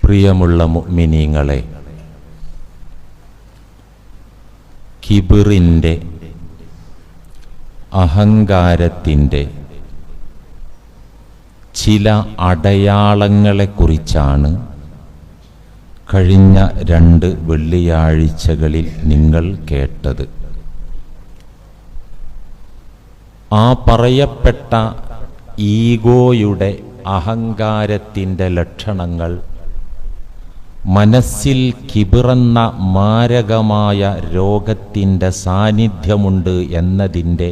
പ്രിയമുള്ള മുഅ്മിനീങ്ങളെ, കിബിറിൻ്റെ, അഹങ്കാരത്തിൻ്റെ ചില അടയാളങ്ങളെക്കുറിച്ചാണ് കഴിഞ്ഞ 2 വെള്ളിയാഴ്ചകളിൽ നിങ്ങൾ കേട്ടത്. ആ പറയപ്പെട്ട ഈഗോയുടെ, അഹങ്കാരത്തിൻ്റെ ലക്ഷണങ്ങൾ മനസ്സിൽ കിബിറെന്ന മാരകമായ രോഗത്തിൻ്റെ സാന്നിധ്യമുണ്ട് എന്നതിൻ്റെ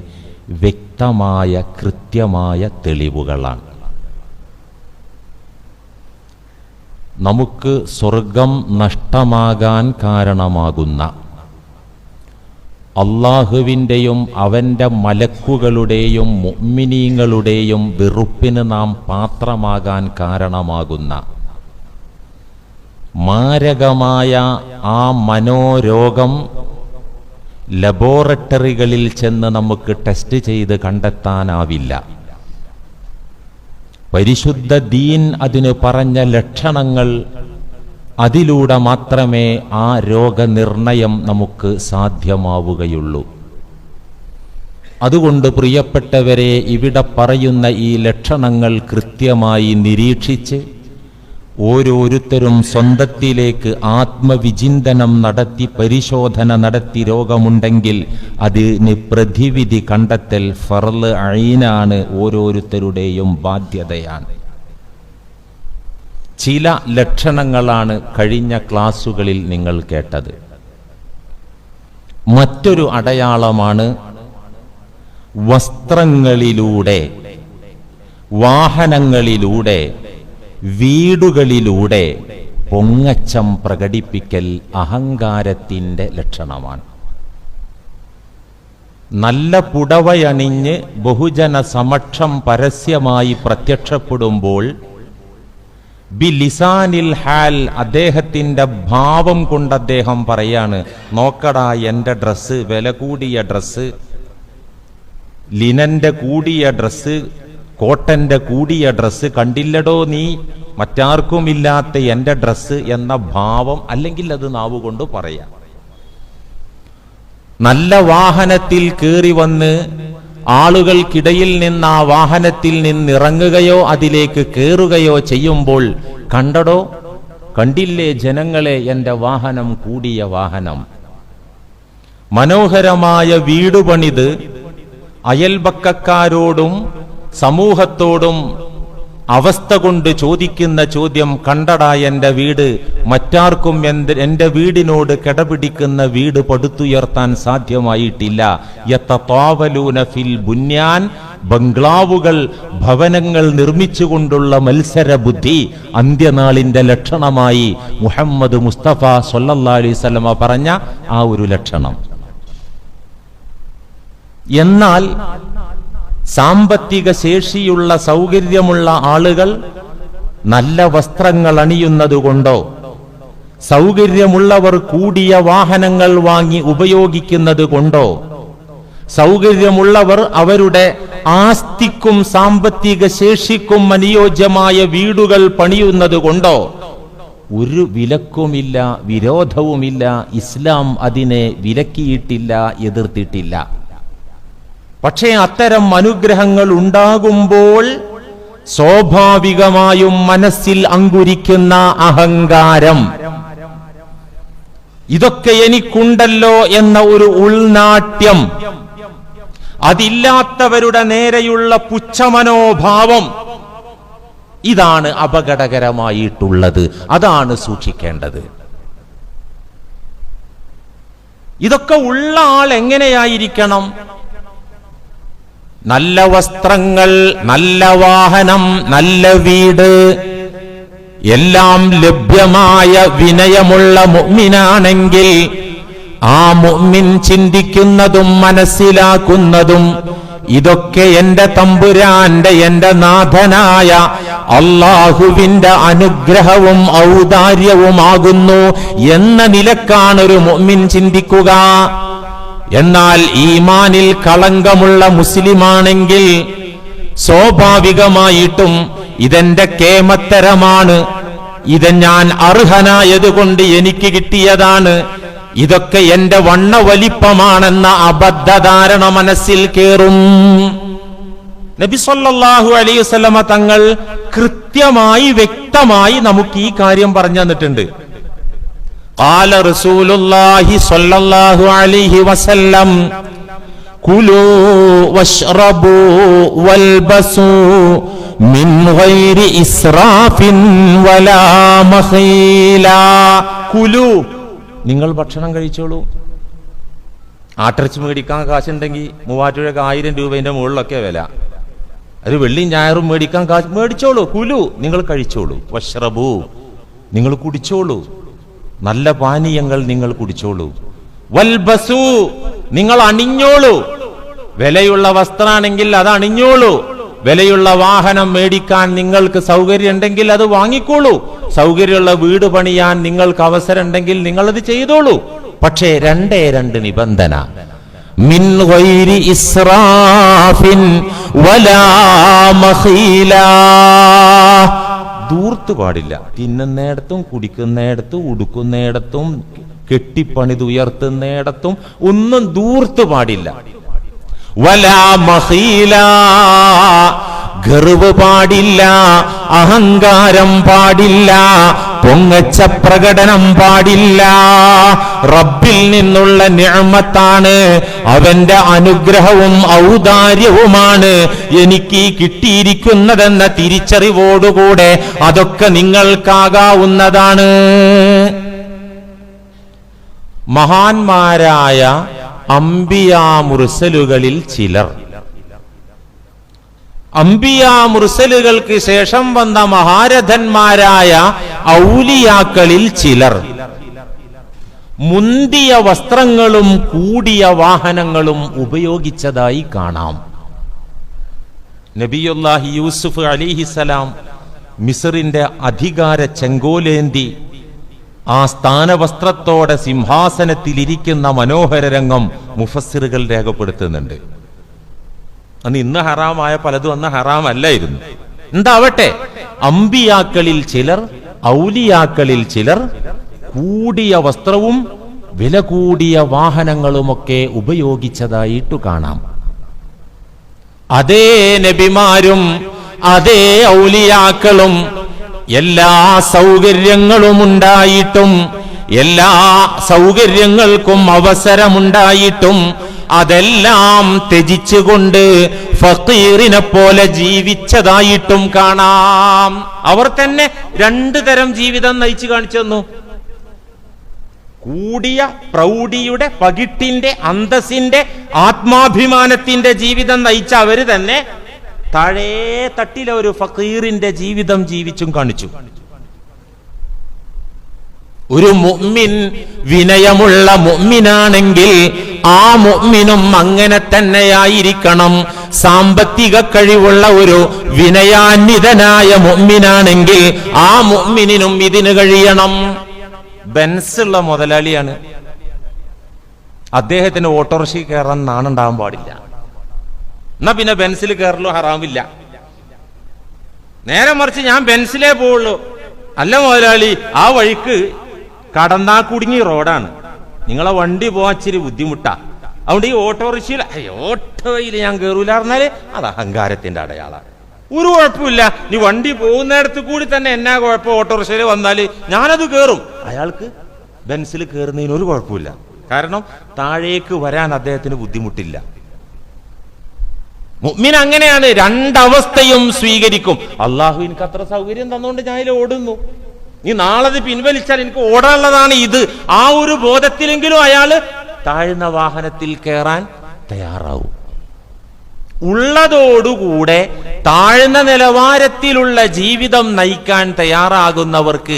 വ്യക്തമായ കൃത്യമായ തെളിവുകളാണ്. നമുക്ക് സ്വർഗം നഷ്ടമാകാൻ കാരണമാകുന്ന അല്ലാഹുവിൻ്റെയും അവൻ്റെ മലക്കുകളുടെയും മുഅ്മിനീങ്ങളുടെയും വെറുപ്പിന് നാം പാത്രമാകാൻ കാരണമാകുന്ന മാരകമായ ആ മനോരോഗം ലബോറട്ടറികളിൽ ചെന്ന് നമുക്ക് ടെസ്റ്റ് ചെയ്ത് കണ്ടെത്താനാവില്ല. പരിശുദ്ധ ദീൻ അതിന് പറഞ്ഞ ലക്ഷണങ്ങൾ, അതിലൂടെ മാത്രമേ ആ രോഗനിർണയം നമുക്ക് സാധ്യമാവുകയുള്ളൂ. അതുകൊണ്ട് പ്രിയപ്പെട്ടവരെ, ഇവിടെ പറയുന്ന ഈ ലക്ഷണങ്ങൾ കൃത്യമായി നിരീക്ഷിച്ച് ഓരോരുത്തരും സ്വന്തത്തിലേക്ക് ആത്മവിചിന്തനം നടത്തി, പരിശോധന നടത്തി, രോഗമുണ്ടെങ്കിൽ അതിന് പ്രതിവിധി കണ്ടെത്തൽ ഫർള് ഐനാണ്, ഓരോരുത്തരുടെയും ബാധ്യതയാണ്. ചില ലക്ഷണങ്ങളാണ് കഴിഞ്ഞ ക്ലാസുകളിൽ നിങ്ങൾ കേട്ടത്. മറ്റൊരു അടയാളമാണ് വസ്ത്രങ്ങളിലൂടെ, വാഹനങ്ങളിലൂടെ, വീടുകളിലൂടെ പൊങ്ങച്ചം പ്രകടിപ്പിക്കൽ അഹങ്കാരത്തിൻ്റെ ലക്ഷണമാണ്. നല്ല പുടവയണിഞ്ഞ് ബഹുജന സമക്ഷം പരസ്യമായി പ്രത്യക്ഷപ്പെടുമ്പോൾ ബിലിസാനിൽ ഹാൽ, അദ്ദേഹത്തിൻ്റെ ഭാവം കൊണ്ട് അദ്ദേഹം പറയാണ്, നോക്കടാ എൻ്റെ ഡ്രസ്സ്, വില കൂടിയ ഡ്രസ്സ്, ലിനൻ്റെ കൂടിയ ഡ്രസ്സ്, കോട്ടൻ്റെ കൂടിയ ഡ്രസ്സ് കണ്ടില്ലടോ നീ, മറ്റാർക്കുമില്ലാത്ത എൻ്റെ ഡ്രസ്സ് എന്ന ഭാവം, അല്ലെങ്കിൽ അത് നാവുകൊണ്ട് പറയാം. നല്ല വാഹനത്തിൽ കയറി വന്ന് ആളുകൾക്കിടയിൽ നിന്ന് ആ വാഹനത്തിൽ നിന്നിറങ്ങുകയോ അതിലേക്ക് കയറുകയോ ചെയ്യുമ്പോൾ, കണ്ടടോ, കണ്ടില്ലേ ജനങ്ങളെ എൻ്റെ വാഹനം, കൂടിയ വാഹനം. മനോഹരമായ വീട് പണിത് അയൽപക്കക്കാരോടും സമൂഹത്തോടും അവസ്ഥ കൊണ്ട് ചോദിക്കുന്ന ചോദ്യം, കണ്ടടാ എൻ്റെ വീട്, മറ്റാർക്കും എൻ്റെ വീടിനോട് കിടപിടിക്കുന്ന വീട് പടുത്തുയർത്താൻ സാധ്യമായിട്ടില്ല. യതതാവലൂന ഫിൽ ബുന്യാൻ, ബംഗ്ലാവുകൾ, ഭവനങ്ങൾ നിർമ്മിച്ചുകൊണ്ടുള്ള മത്സര ബുദ്ധി അന്ത്യനാളിൻ്റെ ലക്ഷണമായി മുഹമ്മദ് മുസ്തഫ സ്വല്ലല്ലാഹു അലൈഹി വസല്ലമ പറഞ്ഞ ആ ഒരു ലക്ഷണം. എന്നാൽ സാമ്പത്തിക ശേഷിയുള്ള, സൗകര്യമുള്ള ആളുകൾ നല്ല വസ്ത്രങ്ങൾ അണിയുന്നതുകൊണ്ടോ, സൗകര്യമുള്ളവർ കൂടിയ വാഹനങ്ങൾ വാങ്ങി ഉപയോഗിക്കുന്നത് കൊണ്ടോ, സൗകര്യമുള്ളവർ അവരുടെ ആസ്തിക്കും സാമ്പത്തിക ശേഷിക്കും അനുയോജ്യമായ വീടുകൾ പണിയുന്നത് കൊണ്ടോ ഒരു വിലക്കുമില്ല, വിരോധവുമില്ല. ഇസ്ലാം അതിനെ വിലക്കിയിട്ടില്ല, എതിർത്തിട്ടില്ല. പക്ഷേ അത്തരം അനുഗ്രഹങ്ങൾ ഉണ്ടാകുമ്പോൾ സ്വാഭാവികമായും മനസ്സിൽ അങ്കുരിക്കുന്ന അഹങ്കാരം, ഇതൊക്കെ എനിക്കുണ്ടല്ലോ എന്ന ഒരു ഉൾനാട്യം, അതില്ലാത്തവരുടെ നേരെയുള്ള പുച്ഛമനോഭാവം, ഇതാണ് അപകടകരമായിട്ടുള്ളത്. അതാണ് സൂക്ഷിക്കേണ്ടത്. ഇതൊക്കെ ഉള്ള ആൾ എങ്ങനെയായിരിക്കണം? നല്ല വസ്ത്രങ്ങൾ, നല്ല വാഹനം, നല്ല വീട്, എല്ലാം ലഭ്യമായ വിനയമുള്ള മുഅ്മിനാണെങ്കിൽ ആ മുഅ്മിൻ ചിന്തിക്കുന്നതും മനസ്സിലാക്കുന്നതും ഇതൊക്കെ എൻ്റെ തമ്പുരാന്റെ, എൻ്റെ നാഥനായ അല്ലാഹുവിന്റെ അനുഗ്രഹവും ഔദാര്യവുമാകുന്നു എന്ന നിലക്കാണ് ഒരു മുഅ്മിൻ ചിന്തിക്കുക. എന്നാൽ ഈമാനിൽ കളങ്കമുള്ള മുസ്ലിമാണെങ്കിൽ സ്വാഭാവികമായിട്ടും ഇതെന്റെ കേമത്തരമാണ്, ഇത് ഞാൻ അർഹനായതുകൊണ്ട് എനിക്ക് കിട്ടിയതാണ്, ഇതൊക്കെ എന്റെ വണ്ണ വലിപ്പമാണെന്ന അബദ്ധധാരണ മനസ്സിൽ കേറും. നബി സല്ലല്ലാഹു അലൈഹി വസല്ലമ തങ്ങൾ കൃത്യമായി വ്യക്തമായി നമുക്ക് ഈ കാര്യം പറഞ്ഞു തന്നിട്ടുണ്ട്. ഖാല റസൂലുള്ളാഹി സ്വല്ലല്ലാഹു അലൈഹി വസല്ലം കുലൂ വശ്റബൂ വൽബസൂ മിൻ ഗൈരി ഇസ്റാഫിൻ വലാ മഖീല. കുലു, നിങ്ങൾ ഭക്ഷണം കഴിച്ചോളൂ. ആട്ടിറച്ചി മേടിക്കാൻ കാശുണ്ടെങ്കിൽ മൂവാറ്റുപുഴക്ക് 1000 രൂപേന്റെ മുകളിലൊക്കെ വില. അത് വെള്ളിയും ഞായറും മേടിക്കാൻ കാശ് മേടിച്ചോളൂ. കുലു, നിങ്ങൾ കഴിച്ചോളൂ. വശ്റബൂ, നിങ്ങൾ കുടിച്ചോളൂ. നല്ല പാനീയങ്ങൾ നിങ്ങൾ കുടിച്ചോളൂ. വൽബസൂ, നിങ്ങൾ അണിഞ്ഞോളൂ. വിലയുള്ള വസ്ത്രമാണെങ്കിൽ അത് അണിഞ്ഞോളൂ. വിലയുള്ള വാഹനം മേടിക്കാൻ നിങ്ങൾക്ക് സൗകര്യം ഉണ്ടെങ്കിൽ അത് വാങ്ങിക്കോളൂ. സൗകര്യമുള്ള വീട് പണിയാൻ നിങ്ങൾക്ക് അവസരം ഉണ്ടെങ്കിൽ നിങ്ങൾ അത് ചെയ്തോളൂ. പക്ഷേ 2 നിബന്ധന. മിൻ ഗൈരി ഇസ്റാഫിൻ വലാ മഖീല. ദൂർത്ത് പാടില്ല. തിന്നുന്നിടത്തും കുടിക്കുന്നിടത്തും ഉടുക്കുന്നിടത്തും കെട്ടിപ്പണിതുയർത്തുന്നിടത്തും ഒന്നും ദൂർത്ത് പാടില്ല. വലാ മഖീല, ഗർവ് പാടില്ല, അഹങ്കാരം പാടില്ല, പൊങ്ങച്ച പ്രകടനം പാടില്ല. റബ്ബിൽ നിന്നുള്ള നിഅമത്താണ്, അവന്റെ അനുഗ്രഹവും ഔദാര്യവുമാണ് എനിക്ക് കിട്ടിയിരിക്കുന്നതെന്ന തിരിച്ചറിവോടുകൂടെ അതൊക്കെ നിങ്ങൾക്കാകാവുന്നതാണ്. മഹാന്മാരായ അംബിയാ മുർസലുകളിൽ ചിലർ, അംബിയാ മുർസലുകൾക്ക് ശേഷം വന്ന മഹാരഥന്മാരായ ഔലിയാക്കളിൽ ചിലർ മുന്തിയ വസ്ത്രങ്ങളും കൂടിയ വാഹനങ്ങളും ഉപയോഗിച്ചതായി കാണാം. നബിയുല്ലാഹി യൂസുഫ് അലൈഹിസ്സലാം മിസ്റിന്റെ അധികാര ചെങ്കോലേന്തി ആ സ്ഥാനവസ്ത്രത്തോടെ സിംഹാസനത്തിലിരിക്കുന്ന മനോഹര രംഗം മുഫസ്സിറുകൾ രേഖപ്പെടുത്തുന്നുണ്ട്. അന്ന് ഇന്ന് ഹറാമായ പലതും അന്ന് ഹറാമല്ലായിരുന്നു. എന്താവട്ടെ, അമ്പിയാക്കളിൽ ചിലർ, ഔലിയാക്കളിൽ ചിലർ കൂടിയ വസ്ത്രവും വില കൂടിയ വാഹനങ്ങളുമൊക്കെ ഉപയോഗിച്ചതായിട്ട് കാണാം. അതേ നബിമാരും അതേ ഔലിയാക്കളും എല്ലാ സൗകര്യങ്ങളും ഉണ്ടായിട്ടും, എല്ലാ സൗകര്യങ്ങൾക്കും അവസരമുണ്ടായിട്ടും അതെല്ലാം ത്യജിച്ചുകൊണ്ട് ഫഖീറിനെ പോലെ ജീവിച്ചതായിട്ടും കാണാം. അവർ തന്നെ 2 തരം ജീവിതം നയിച്ചു കാണിച്ചു തന്നു. കൂടിയ പ്രൗഢിയുടെ, പകിട്ടിന്റെ, അന്തസ്സിന്റെ, ആത്മാഭിമാനത്തിന്റെ ജീവിതം നയിച്ച അവര് തന്നെ താഴേ തട്ടിലെ ഒരു ഫഖീറിന്റെ ജീവിതം ജീവിച്ചും കാണിച്ചു. ഒരു മുഅ്മിൻ വിനയമുള്ള മുഅ്മിനാണെങ്കിൽ ആ മുഅ്മിനും അങ്ങനെ തന്നെയായിരിക്കണം. സാമ്പത്തിക കഴിവുള്ള ഒരു വിനയാന്വിതനായ മുഅ്മിനാണെങ്കിൽ ആ മുഅ്മിനും ഇതിന് കഴിയണം. ബെൻസ് ഉള്ള മുതലാളിയാണ്, അദ്ദേഹത്തിന് ഓട്ടോറിക്ഷ കയറാൻ നാണുണ്ടാവാൻ പാടില്ല. എന്നാ പിന്നെ ബെൻസിൽ കയറലോ ഹറാമില്ല. നേരെ മറിച്ച് ഞാൻ ബെൻസിലേ പോവുള്ളൂ. അല്ല മുതലാളി, ആ വഴിക്ക് കടന്നാ കുടുങ്ങി റോഡാണ്, നിങ്ങളെ വണ്ടി പോവാൻ ഇച്ചിരി ബുദ്ധിമുട്ടാ, അതുകൊണ്ട് ഈ ഓട്ടോറിക്ഷയിൽ ഓട്ടോയിൽ ഞാൻ കയറൂല പറഞ്ഞാല് അത് അഹങ്കാരത്തിന്റെ അടയാളാണ്. ഒരു കുഴപ്പമില്ല, നീ വണ്ടി പോകുന്നിടത്ത് കൂടി തന്നെ എന്നാ കുഴപ്പം, ഓട്ടോറിക്ഷയിൽ വന്നാല് ഞാനത് കയറും. അയാൾക്ക് ബെൻസിൽ കയറുന്നതിന് ഒരു കുഴപ്പമില്ല, കാരണം താഴേക്ക് വരാൻ അദ്ദേഹത്തിന് ബുദ്ധിമുട്ടില്ല. മുഅ്മിൻ അങ്ങനെയാണ്, 2 അവസ്ഥയും സ്വീകരിക്കും. അള്ളാഹു എനിക്ക് അത്ര സൗകര്യം തന്നുകൊണ്ട് ഞാൻ ഇതിൽ ഓടുന്നു, നീ നാളെ പിൻവലിച്ചാൽ എനിക്ക് ഓടാനുള്ളതാണ് ഇത്, ആ ഒരു ബോധത്തിലെങ്കിലും അയാള് താഴ്ന്ന വാഹനത്തിൽ കയറാൻ തയ്യാറാവും. ഉള്ളതോടുകൂടെ താഴ്ന്ന നിലവാരത്തിലുള്ള ജീവിതം നയിക്കാൻ തയ്യാറാകുന്നവർക്ക്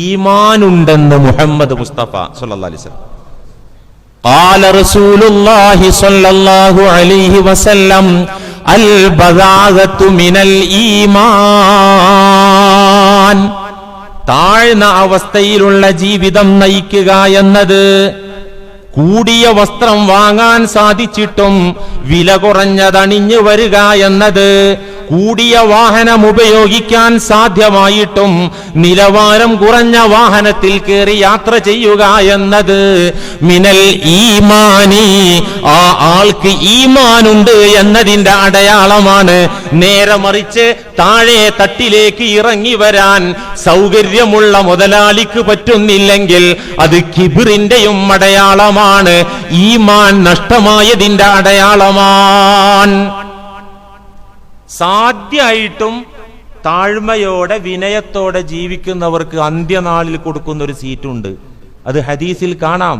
ഈമാനുണ്ടെന്ന് മുഹമ്മദ് മുസ്തഫ സല്ലല്ലാഹു അലൈഹി വസല്ലം. ഖാല റസൂലുള്ളാഹി സ്വല്ലല്ലാഹു അലൈഹി വസല്ലം അൽ ബദാഗത്തു മിനൽ ഈമാൻ. താഴ്ന്ന അവസ്ഥയിലുള്ള ജീവിതം നയിക്കുക എന്നത്, കൂടിയ വസ്ത്രം വാങ്ങാൻ സാധിച്ചിട്ടും വില കുറഞ്ഞതണിഞ്ഞു വരിക എന്നത്, കൂടിയ വാഹനം ഉപയോഗിക്കാൻ സാധ്യമായിട്ടും നിലവാരം കുറഞ്ഞ വാഹനത്തിൽ കയറി യാത്ര ചെയ്യുക എന്നത് മിനൽ ഈമാനി, ആ ആൾക്ക് ഈമാനുണ്ട് എന്നതിന്റെ അടയാളമാണ്. നേരെ മറിച്ച് താഴെ തട്ടിലേക്ക് ഇറങ്ങി വരാൻ സൗകര്യമുള്ള മുതലാളിക്ക് പറ്റുന്നില്ലെങ്കിൽ അത് കിബിറിന്റെയും അടയാളമാണ്, ഈമാൻ നഷ്ടമായതിന്റെ അടയാളമാണ്. സാധ്യമായിട്ടും താഴ്മയോടെ വിനയത്തോടെ ജീവിക്കുന്നവർക്ക് അന്ത്യനാളിൽ കൊടുക്കുന്ന ഒരു സീറ്റുണ്ട്. അത് ഹദീസിൽ കാണാം.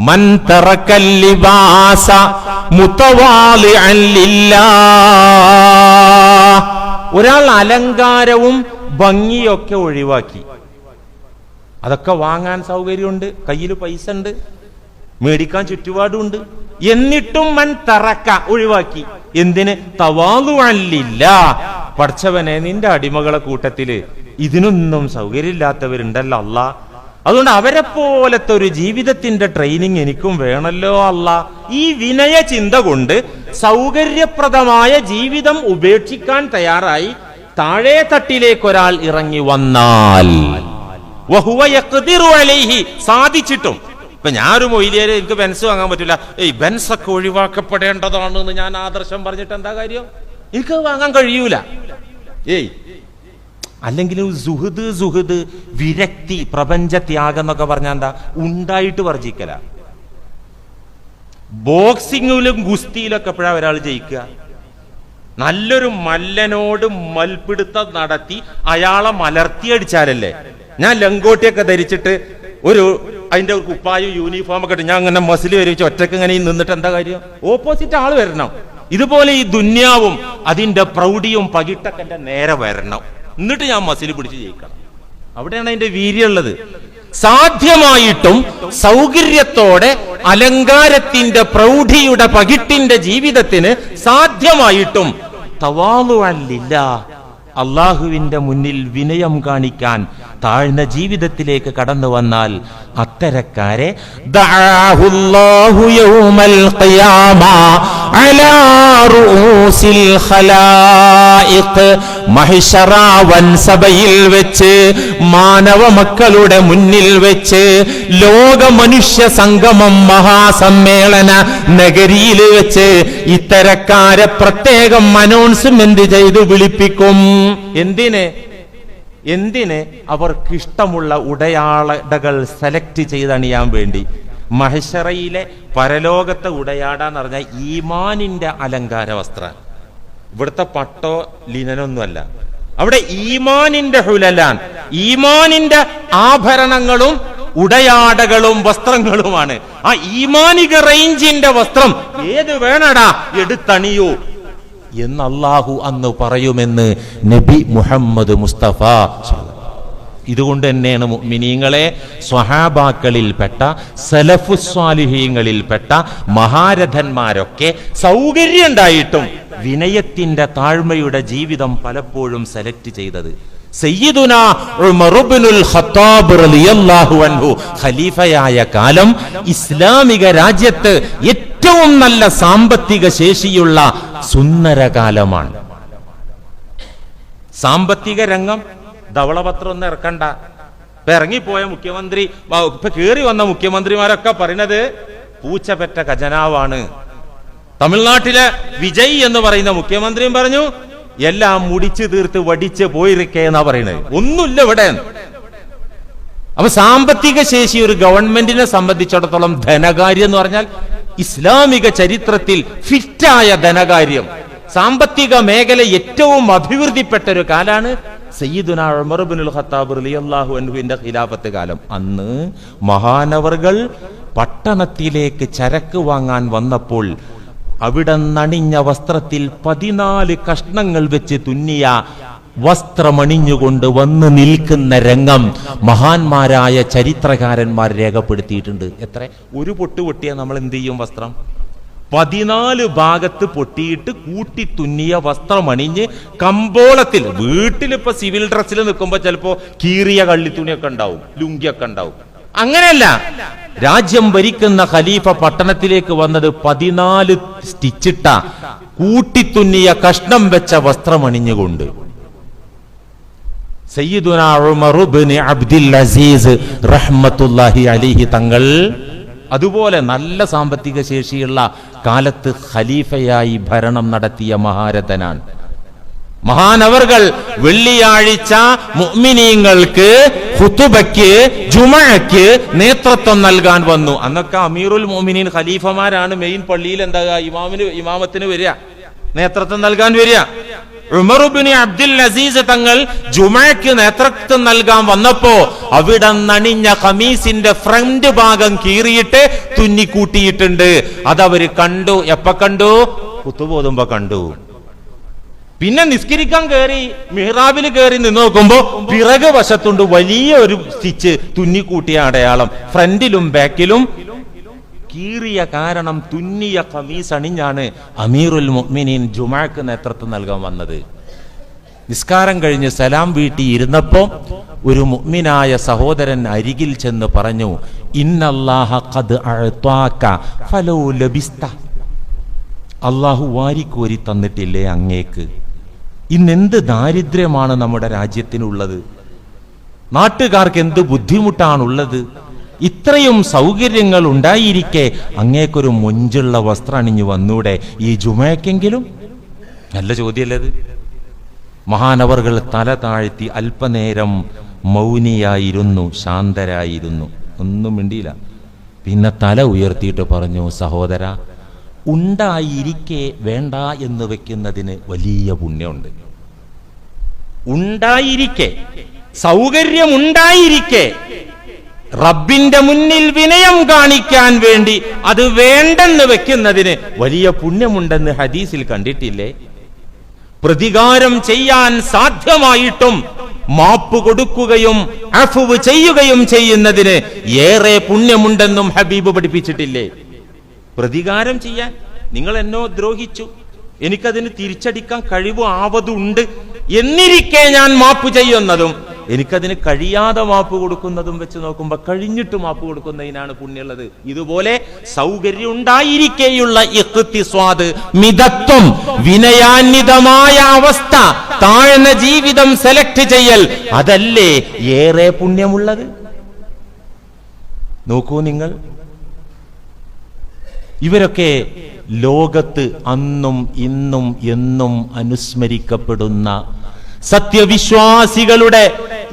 മൻ തറക്കൽ ലിബാസ മുതവാളിഅൻ ലില്ലാഹ്, ഒരാൾ അലങ്കാരവും ഭംഗിയൊക്കെ ഒഴിവാക്കി. അതൊക്കെ വാങ്ങാൻ സൗകര്യമുണ്ട്, കയ്യിൽ പൈസ ഉണ്ട്, മേടിക്കാൻ ചുറ്റുപാടുണ്ട്, എന്നിട്ടും മൻ തറക്ക ഒഴിവാക്കി. എന്തിന്? തവാളുഅൻ ലില്ലാഹ്, പടച്ചവനെ നിന്റെ അടിമകളെ കൂട്ടത്തില് ഇതിനൊന്നും സൗകര്യമില്ലാത്തവരുണ്ടല്ലോ അല്ലാ, അതുകൊണ്ട് അവരെ പോലത്തെ ഒരു ജീവിതത്തിന്റെ ട്രെയിനിങ് എനിക്കും വേണല്ലോ അല്ലാ. ഈ വിനയ ചിന്ത കൊണ്ട് സൗകര്യപ്രദമായ ജീവിതം ഉപേക്ഷിക്കാൻ തയ്യാറായി താഴെ തട്ടിലേക്ക് ഒരാൾ ഇറങ്ങി വന്നാൽ വഹുവ യഖ്ദിറു അലൈഹി, സാധിച്ചിട്ടും, ഇപ്പൊ ഞാനൊരു മൊയ്ലിയാര് എനിക്ക് ബെൻസ് വാങ്ങാൻ പറ്റില്ല, ബെൻസ് ഒക്കെ ഒഴിവാക്കപ്പെടേണ്ടതാണ് എന്ന് ഞാൻ ആദർശം പറഞ്ഞിട്ട് എന്താ കാര്യം? എനിക്ക് വാങ്ങാൻ കഴിയൂല. അല്ലെങ്കിൽ സുഹൃദ് വിരക്തി പ്രപഞ്ച ത്യാഗം എന്നൊക്കെ പറഞ്ഞാൽ എന്താ? ഉണ്ടായിട്ട് വർജിക്കല. ബോക്സിങ്ങിലും ഗുസ്തിയിലൊക്കെ എപ്പോഴാ ഒരാൾ ജയിക്കുക? നല്ലൊരു മല്ലനോട് മൽപിടുത്തം നടത്തി അയാളെ മലർത്തിയടിച്ചാലല്ലേ. ഞാൻ ലങ്കോട്ടിയൊക്കെ ധരിച്ചിട്ട് അതിന്റെ കുപ്പായും യൂണിഫോം ഒക്കെ ഇട്ട് ഞാൻ അങ്ങനെ മസിൽ വരിച്ച് ഒറ്റക്ക് ഇങ്ങനെ നിന്നിട്ട് എന്താ കാര്യം? ഓപ്പോസിറ്റ് ആള് വരണം. ഇതുപോലെ ഈ ദുന്യാവും അതിന്റെ പ്രൗഢിയും പകിട്ടൊക്കെ എന്റെ നേരെ വരണം, എന്നിട്ട് ഞാൻ മസിൽ പിടിച്ച് ജയിക്കണം. അവിടെയാണ് അതിന്റെ വീര്യമുള്ളത്. സാധ്യമായിട്ടും സൗകര്യത്തോടെ അലങ്കാരത്തിന്റെ പ്രൗഢിയുടെ പകിട്ടിന്റെ ജീവിതത്തിന് സാധ്യമായിട്ടും തവാളുഅൻ ലില്ലാഹ്, അള്ളാഹുവിന്റെ മുന്നിൽ വിനയം കാണിക്കാൻ താഴ്ന്ന ജീവിതത്തിലേക്ക് കടന്നു വന്നാൽ അത്തരക്കാരെ ദഅഹുല്ലാഹു യൗമൽ ഖിയാമ അലാ റൂസിൽ ഖലായിഖ്, മഹ്ശറ വൻസഭയിൽ വെച്ച്, മാനവ മക്കളുടെ മുന്നിൽ വെച്ച്, ലോക മനുഷ്യ സംഗമം മഹാസമ്മേളന നഗരിയിൽ വെച്ച് ഇത്തരക്കാരെ പ്രത്യേകം അനൗൺസ്മെന്റ് ചെയ്ത് വിളിപ്പിക്കും. എന്തിന്? അവർക്കിഷ്ടമുള്ള ഉടയാടകൾ സെലക്ട് ചെയ്തണിയാൻ വേണ്ടി. മഹ്ശറയിലെ പരലോകത്തെ ഉടയാടാന്ന് പറഞ്ഞാൽ ഈമാനിന്റെ അലങ്കാര വസ്ത്രം. ഇവിടുത്തെ പട്ടോ ലിനനൊന്നുമല്ല, അവിടെ ഈമാനിന്റെ ഹുലലാൻ, ഈമാനിന്റെ ആഭരണങ്ങളും ഉടയാടകളും വസ്ത്രങ്ങളുമാണ്. ആ ഈമാനിക റേഞ്ചിന്റെ വസ്ത്രം ഏത് വേണടാ എടുത്തണിയൂ എന്ന് അല്ലാഹു അന്ന് പറയുമെന്ന് നബി മുഹമ്മദ് മുസ്തഫ. ഇതുകൊണ്ട് തന്നെയാണ് മുഅ്മിനീങ്ങളെ സ്വഹാബാക്കളിൽപ്പെട്ട സലഫുസ്വാലിഹീങ്ങളിൽപ്പെട്ട മഹാരഥന്മാരൊക്കെ സൗകര്യം ഉണ്ടായിട്ടും വിനയത്തിന്റെ താഴ്മയുടെ ജീവിതം പലപ്പോഴും സെലക്ട് ചെയ്തത്. സയ്യിദുന ഉമർ ഇബ്നുൽ ഖത്താബ് റളിയല്ലാഹു അൻഹു ഖലീഫയായ കാലം ഇസ്ലാമിക രാജ്യത്ത് ഏറ്റവും നല്ല സാമ്പത്തിക ശേഷിയുള്ള സുന്ദരകാലമാണ്. സാമ്പത്തിക രംഗം ധവളപത്രം ഒന്നും ഇറക്കണ്ട. ഇപ്പൊ ഇറങ്ങിപ്പോയ മുഖ്യമന്ത്രി, ഇപ്പൊ കേറി വന്ന മുഖ്യമന്ത്രിമാരൊക്കെ പറയുന്നത് പൂച്ചപെറ്റ ഖജനാവാണ്. തമിഴ്നാട്ടിലെ വിജയ് എന്ന് പറയുന്ന മുഖ്യമന്ത്രിയും പറഞ്ഞു എല്ലാം മുടിച്ചു തീർത്ത് വടിച്ച് പോയിരിക്കേ എന്നാ പറയുന്നത്, ഒന്നുമില്ല ഇവിടെ. അപ്പൊ സാമ്പത്തിക ശേഷി ഒരു ഗവൺമെന്റിനെ സംബന്ധിച്ചിടത്തോളം ധനകാര്യം എന്ന് പറഞ്ഞാൽ ഇസ്ലാമിക ചരിത്രത്തിൽ ഫിറ്റായ ധനകാര്യം, സാമ്പത്തിക മേഖല ഏറ്റവും അഭിവൃദ്ധിപ്പെട്ട ഒരു കാലാണ് സയ്യിദുനാ ഉമർ ഇബ്നുൽ ഖത്താബ് റളിയല്ലാഹു അൻഹുവിന്റെ ഖിലാഫത്ത് കാലം. അന്ന് മഹാനവറുകൾ പട്ടണത്തിലേക്ക് ചരക്ക് വാങ്ങാൻ വന്നപ്പോൾ അവിടെ നണിഞ്ഞ വസ്ത്രത്തിൽ 14 കഷ്ണങ്ങൾ വെച്ച് തുന്നിയ വസ്ത്രമണിഞ്ഞുകൊണ്ട് വന്ന് നിൽക്കുന്ന രംഗം മഹാന്മാരായ ചരിത്രകാരന്മാർ രേഖപ്പെടുത്തിയിട്ടുണ്ട്. എത്ര ഒരു പൊട്ട് പൊട്ടിയാൽ നമ്മൾ എന്ത് ചെയ്യും? വസ്ത്രം 14 ഭാഗത്ത് പൊട്ടിയിട്ട് കൂട്ടി തുന്നിയ വസ്ത്രമണിഞ്ഞ് കമ്പോളത്തിൽ, വീട്ടിലിപ്പോ സിവിൽ ഡ്രസ്സിൽ നിൽക്കുമ്പോ ചിലപ്പോ കീറിയ കള്ളിത്തുണിയൊക്കെ ഉണ്ടാവും, ലുങ്കിയൊക്കെ ഉണ്ടാവും. അങ്ങനെയല്ല, രാജ്യം ഭരിക്കുന്ന ഖലീഫ പട്ടണത്തിലേക്ക് വന്നത് 14 സ്റ്റിച്ചിട്ട കൂട്ടിത്തുന്നിയ കഷ്ണം വെച്ച വസ്ത്രമണിഞ്ഞുകൊണ്ട് സയ്യിദുനാ ഉമർ ഇബ്നു അബ്ദുൽ അസീസ് റഹ്മത്തുള്ളാഹി അലൈഹി തങ്ങൾ അതുപോലെ നല്ല സാമ്പത്തിക ശേഷിയുള്ള കാലത്ത് ഖലീഫയായി ഭരണം നടത്തിയ മഹാരഥനാണ്. മഹാനവർകൾ വെള്ളിയാഴ്ച മുഅ്മിനീങ്ങൾക്ക് ഖുതുബയ്ക്ക് ജുമഅക്ക് നേതൃത്വം നൽകാൻ വന്നു. അന്നൊക്കെ അമീറുൽ മുഅ്മിനീൻ ഖലീഫമാരാണ് മെയിൻ പള്ളിയിൽ ഇമാമത്തിന് വരിക, നേതൃത്വം നൽകാൻ വരിക. ഉമർ ഇബ്നു അബ്ദുൽ അസീസ് തങ്ങൾ ജുമഅക്ക് നേതൃത്വം നൽകാൻ വന്നപ്പോ അവിടെ നണിഞ്ഞ ഖമീസിന്റെ ഫ്രണ്ട് ഭാഗം കീറിയിട്ട് തുന്നിക്കൂട്ടിയിട്ടുണ്ട്. അതവര് കണ്ടു. എപ്പ കണ്ടു? ഖുതുബ ഓതുമ്പോ കണ്ടു. പിന്നെ നിസ്കരിക്കാൻ കയറി മിഹ്റാബിൽ കയറി നിന്ന് നോക്കുമ്പോ പിറകു വശത്തുണ്ട് വലിയ ഒരു സ്റ്റിച്ച് തുന്നിക്കൂട്ടിയ അടയാളം. ഫ്രണ്ടിലും ബാക്കിലും കീറിയ കാരണം തുന്നിയ ഖമീസ് അണിഞ്ഞാണ് അമീറുൽ മുഅ്മിനീൻ ജുമഅക്ക് നേതൃത്വം നൽകാൻ വന്നത്. നിസ്കാരം കഴിഞ്ഞ് സലാം വീട്ടി ഇരുന്നപ്പോ ഒരു മുഅ്മിനായ സഹോദരൻ അരികിൽ ചെന്ന് പറഞ്ഞു, ഇന്നല്ലാഹ ഖദ് അഅതാക ഫലൗ ലബിസ്ത. അല്ലാഹു വാരിക്കോരി തന്നിട്ടില്ലേ അങ്ങേക്ക്? ഇന്നെന്ത് ദാരിദ്ര്യമാണ് നമ്മുടെ രാജ്യത്തിനുള്ളത്, നാട്ടുകാർക്ക് എന്ത് ബുദ്ധിമുട്ടാണുള്ളത്. ഇത്രയും സൗകര്യങ്ങൾ ഉണ്ടായിരിക്കെ അങ്ങേക്കൊരു മൊഞ്ചുള്ള വസ്ത്രം അണിഞ്ഞു വന്നൂടെ ഈ ജുമയ്ക്കെങ്കിലും? നല്ല ചോദ്യമല്ലത്. മഹാനവർകൾ തല താഴ്ത്തി അല്പനേരം മൗനിയായിരുന്നു, ശാന്തരായിരുന്നു, ഒന്നും മിണ്ടിയില്ല. പിന്നെ തല ഉയർത്തിയിട്ട് പറഞ്ഞു, സഹോദര, ഉണ്ടായിരിക്കെ വേണ്ട എന്ന് വെക്കുന്നതിന് വലിയ പുണ്യമുണ്ട്. ഉണ്ടായിരിക്കെ, സൗകര്യമുണ്ടായിരിക്കെ റബ്ബിന്റെ മുന്നിൽ വിനയം കാണിക്കാൻ വേണ്ടി അത് വേണ്ടെന്ന് വെക്കുന്നതിന് വലിയ പുണ്യമുണ്ടെന്ന് ഹദീസിൽ കണ്ടിട്ടില്ലേ? പ്രതികാരം ചെയ്യാൻ സാധ്യമായിട്ടും മാപ്പ് കൊടുക്കുകയും അഫ്വ് ചെയ്യുകയും ചെയ്യുന്നതിന് ഏറെ പുണ്യമുണ്ടെന്നും ഹബീബ് പഠിപ്പിച്ചിട്ടില്ലേ? പ്രതികാരം ചെയ്യാൻ, നിങ്ങൾ എന്നോ ദ്രോഹിച്ചു, എനിക്കതിന് തിരിച്ചടിക്കാൻ കഴിവ് ആവതുണ്ട് എന്നിരിക്കെ ഞാൻ മാപ്പ് ചെയ്യുന്നതും എനിക്കതിന് കഴിയാതെ മാപ്പ് കൊടുക്കുന്നതും വെച്ച് നോക്കുമ്പോ കഴിഞ്ഞിട്ട് മാപ്പ് കൊടുക്കുന്നതിനാണ് പുണ്യമുള്ളത്. ഇതുപോലെ സൗകര്യം ഉണ്ടായിരിക്കെയുള്ള ഇഖ്തിസ്വാദ്, മിതത്വം, വിനയാന്വിതമായ അവസ്ഥ, താഴ്ന്ന ജീവിതം സെലക്ട് ചെയ്യൽ, അതല്ലേ ഏറെ പുണ്യമുള്ളത്? നോക്കൂ നിങ്ങൾ, ഇവരൊക്കെ ലോകത്ത് അന്നും ഇന്നും എന്നും അനുസ്മരിക്കപ്പെടുന്ന സത്യവിശ്വാസികളുടെ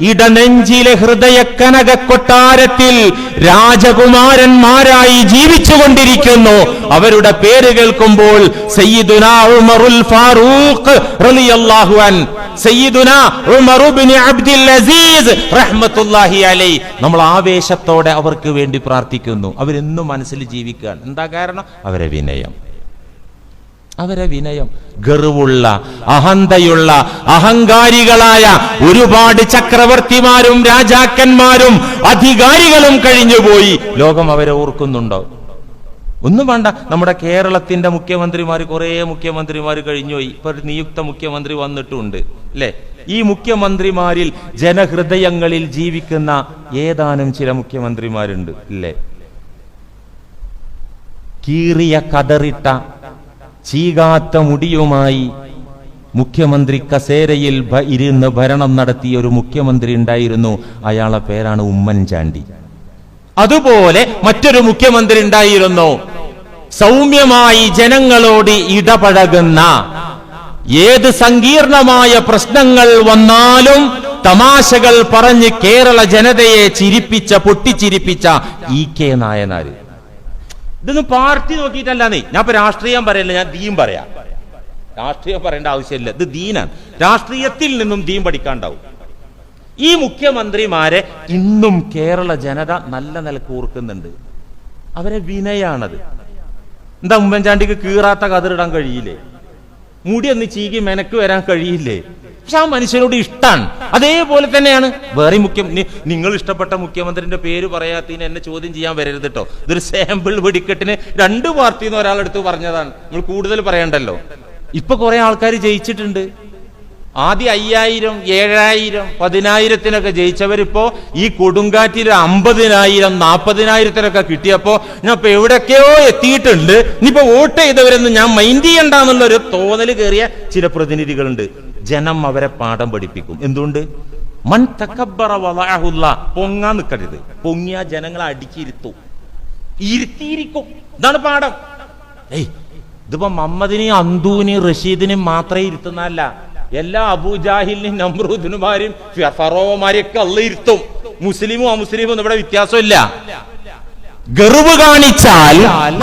ഇടനെഞ്ചിലെ ഹൃദയ കനക കൊട്ടാരത്തിൽ രാജകുമാരന്മാരായി ജീവിച്ചുകൊണ്ടിരിക്കുന്നു. അവരുടെ പേര് കേൾക്കുമ്പോൾ സയ്യിദുനാ ഉമറുൽ ഫാറൂഖ് റളിയല്ലാഹു അൻഹു, സയ്യിദുനാ ഉമർ ഇബ്നു അബ്ദുൽ അസീസ് റഹ്മത്തുള്ളാഹി അലൈഹി, നമ്മൾ ആവേശത്തോടെ അവർക്ക് വേണ്ടി പ്രാർത്ഥിക്കുന്നു. അവരെന്നും മനസ്സിൽ ജീവിക്കുകയാണ്. എന്താ കാരണം? അവരെ വിനയം, അവരെ വിനയം. ഗർവുള്ള, അഹന്തയുള്ള, അഹങ്കാരികളായ ഒരുപാട് ചക്രവർത്തിമാരും രാജാക്കന്മാരും അധികാരികളും കഴിഞ്ഞുപോയി. ലോകം അവരെ ഓർക്കുന്നുണ്ടോ? ഒന്നും വേണ്ട. നമ്മുടെ കേരളത്തിന്റെ മുഖ്യമന്ത്രിമാർ, കുറെ മുഖ്യമന്ത്രിമാർ കഴിഞ്ഞുപോയി. ഇപ്പൊ നിയുക്ത മുഖ്യമന്ത്രി വന്നിട്ടുണ്ട് അല്ലെ? ഈ മുഖ്യമന്ത്രിമാരിൽ ജനഹൃദയങ്ങളിൽ ജീവിക്കുന്ന ഏതാനും ചില മുഖ്യമന്ത്രിമാരുണ്ട് ഇല്ലേ? കീറിയ കതറിട്ട ചീകാത്ത മുടിയുമായി മുഖ്യമന്ത്രി കസേരയിൽ ഇരുന്ന് ഭരണം നടത്തിയ ഒരു മുഖ്യമന്ത്രി ഉണ്ടായിരുന്നു. അയാളുടെ പേരാണ് ഉമ്മൻചാണ്ടി. അതുപോലെ മറ്റൊരു മുഖ്യമന്ത്രി ഉണ്ടായിരുന്നു, സൗമ്യമായി ജനങ്ങളോട് ഇടപഴകുന്ന, ഏത് സങ്കീർണമായ പ്രശ്നങ്ങൾ വന്നാലും തമാശകൾ പറഞ്ഞ് കേരള ജനതയെ ചിരിപ്പിച്ച, പൊട്ടിച്ചിരിപ്പിച്ച EK നായനാര്. ഇതൊന്നും പാർട്ടി നോക്കിയിട്ടല്ലാന്നേ. ഞാൻ ഇപ്പൊ രാഷ്ട്രീയം പറയല്ല, ഞാൻ ദീൻ പറയാം. രാഷ്ട്രീയം പറയേണ്ട ആവശ്യമില്ല, ഇത് ദീനാണ്. രാഷ്ട്രീയത്തിൽ നിന്നും ദീൻ പഠിക്കാണ്ടാവും. ഈ മുഖ്യമന്ത്രിമാരെ ഇന്നും കേരള ജനത നല്ല നിലക്ക് ഓർക്കുന്നുണ്ട്. അവരെ വിനയാണത്. എന്താ ഉമ്മൻചാണ്ടിക്ക് കീറാത്ത കതിറിടാൻ കഴിയില്ലേ? മുടി ഒന്ന് ചീകി മെനക്ക് വരാൻ കഴിയില്ലേ? പക്ഷെ ആ മനുഷ്യനോട് ഇഷ്ടാണ്. അതേപോലെ തന്നെയാണ് വേറെ നിങ്ങൾ ഇഷ്ടപ്പെട്ട മുഖ്യമന്ത്രിന്റെ പേര് പറയാത്തതിന് എന്നെ ചോദ്യം ചെയ്യാൻ വരരുത് കേട്ടോ. ഇതൊരു സാമ്പിൾ വെടിക്കെട്ടിന് 2 പാർട്ടിന്ന് ഒരാളെടുത്ത് പറഞ്ഞതാണ്. നിങ്ങൾ കൂടുതൽ പറയണ്ടല്ലോ. ഇപ്പൊ കുറെ ആൾക്കാർ ജയിച്ചിട്ടുണ്ട്. ആദ്യം 5000, 7000, 10,000 ജയിച്ചവരിപ്പോ ഈ കൊടുങ്കാറ്റിൽ 50,000, 40,000 കിട്ടിയപ്പോ ഞാൻ ഇപ്പൊ എവിടൊക്കെയോ എത്തിയിട്ടുണ്ട്, ഇനിയിപ്പോ വോട്ട് ചെയ്തവരെന്ന് ഞാൻ മൈൻഡ് ചെയ്യണ്ടെന്നുള്ളൊരു തോന്നൽ കയറിയ ചില പ്രതിനിധികളുണ്ട്. ജനം അവരെ പാഠം പഠിപ്പിക്കും. എന്തുകൊണ്ട്? മൻ തകബ്ബറ വളഅഹുല്ല, പൊങ്ങാൻ നിൽക്കരുത്. പൊങ്ങിയ ജനങ്ങളെ അടുക്കിയിരുത്തും, ഇരുത്തിയിരിക്കും. ഇതാണ് പാഠം. ഇതിപ്പോ മുഹമ്മദിനെയും അന്തൂനെയും റഷീദിനെയും മാത്രമേ ഇരുത്തുന്നതല്ല, എല്ലാ അബൂജാഹിലിനും നമ്രൂദിനുമാരും ഫറോവമാരെയൊക്കെ അള്ള ഇരുത്തും. മുസ്ലിമും അമുസ്ലിമും ഇവിടെ വ്യത്യാസമില്ല. ഗർവ് കാണിച്ചാൽ,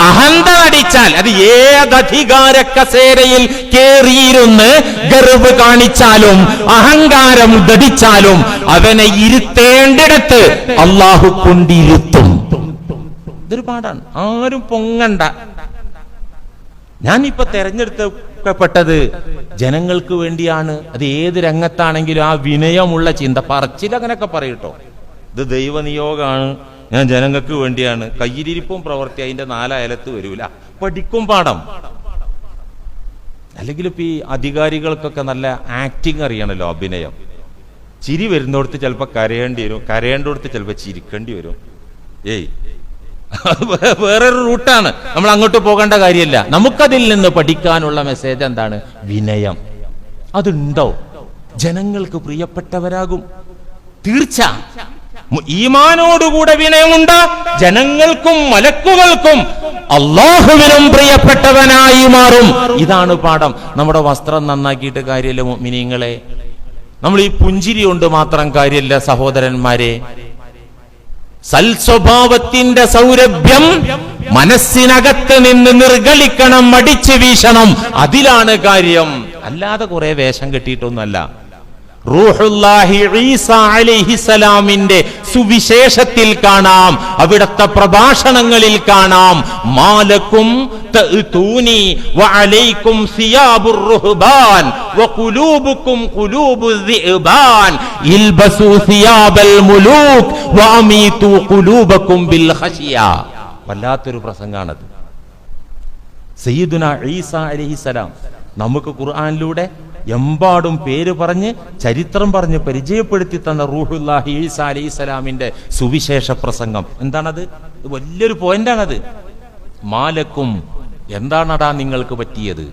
അഹന്ത നടിച്ചാൽ, അത് ഏതധികാര കസേരയിൽ കേറിയിരുന്ന് ഗർവ് കാണിച്ചാലും അഹങ്കാരം ധടിച്ചാലും അവനെ ഇരുത്തേണ്ടിടത്ത് അള്ളാഹു കൊണ്ടിരുത്തും. ഇതൊരു പാടാണ്. ആരും പൊങ്ങണ്ട. ഞാനിപ്പോ തെരഞ്ഞെടുക്കപ്പെട്ടത് ജനങ്ങൾക്ക് വേണ്ടിയാണ്. അത് ഏത് രംഗത്താണെങ്കിലും ആ വിനയമുള്ള ചിന്ത. പറച്ചിൽ അങ്ങനെയൊക്കെ പറയട്ടോ, ഇത് ദൈവനിയോഗമാണ്, ഞാൻ ജനങ്ങൾക്ക് വേണ്ടിയാണ്. കയ്യിലിരിപ്പും പ്രവൃത്തി അതിന്റെ 4 അയലത്ത് വരൂല. പഠിക്കും പാഠം. അല്ലെങ്കിൽ ഇപ്പൊ ഈ അധികാരികൾക്കൊക്കെ നല്ല ആക്ടിങ് അറിയണല്ലോ, അഭിനയം. ചിരി വരുന്നിടത്ത് ചിലപ്പോ കരയേണ്ടി വരും, കരയേണ്ടിടത്ത് ചിലപ്പോ ചിരിക്കേണ്ടി വരും. വേറൊരു റൂട്ടാണ്, നമ്മൾ അങ്ങോട്ട് പോകേണ്ട കാര്യമില്ല. നമുക്കതിൽ നിന്ന് പഠിക്കാനുള്ള മെസ്സേജ് എന്താണ്? വിനയം. അതുണ്ടോ? ജനങ്ങൾക്ക് പ്രിയപ്പെട്ടവരാകും. തീർച്ച ഈമാനോടുകൂടെ വിനയമുണ്ട്. ജനങ്ങൾക്കും മലക്കുകൾക്കും അള്ളാഹുവിനും പ്രിയപ്പെട്ടവനായി മാറും. ഇതാണ് പാഠം. നമ്മുടെ വസ്ത്രം നന്നാക്കിയിട്ട് കാര്യമില്ല മുഅ്മിനീങ്ങളെ. നമ്മൾ ഈ പുഞ്ചിരി കൊണ്ട് മാത്രം കാര്യമില്ല സഹോദരന്മാരെ. സൽസ്വഭാവത്തിന്റെ സൗരഭ്യം മനസ്സിനകത്ത് നിന്ന് നിർഗളിക്കണം, അടിച്ചു വീശണം. അതിലാണ് കാര്യം. അല്ലാതെ കുറെ വേഷം കെട്ടിയിട്ടൊന്നുമല്ല. റൂഹുല്ലാഹി ഈസ അലൈഹിസ്സലാമിന്റെ സുവിശേഷത്തിൽ കാണാം, അവിടുത്തെ പ്രഭാഷണങ്ങളിൽ കാണാം. മാലക്കും തഅതൂനി വഅലൈക്കും സിയാബുർ റുഹ്ബാൻ വഖുലൂബുക്കും ഖുലൂബുൽ ദിഅബാൻ ഇൽബസു സിയാബൽ മുലൂക് വഅമീതു ഖുലൂബക്കും ബിൽ ഖശിയ. വല്ലാത്തൊരു പ്രസംഗാണത്. സയ്യിദുനാ ഈസ അലൈഹിസ്സലാം നമുക്ക് ഖുർആനിലൂടെ എമ്പാടും പേര് പറഞ്ഞ് ചരിത്രം പറഞ്ഞ് പരിചയപ്പെടുത്തി തന്ന റൂഹുല്ലാഹി ഈസ അലൈഹിസ്സലാമിന്റെ സുവിശേഷ പ്രസംഗം എന്താണത്? വലിയൊരു പോയിന്റാണത്. മാലക്കും, എന്താണടാ നിങ്ങൾക്ക് പറ്റിയത്?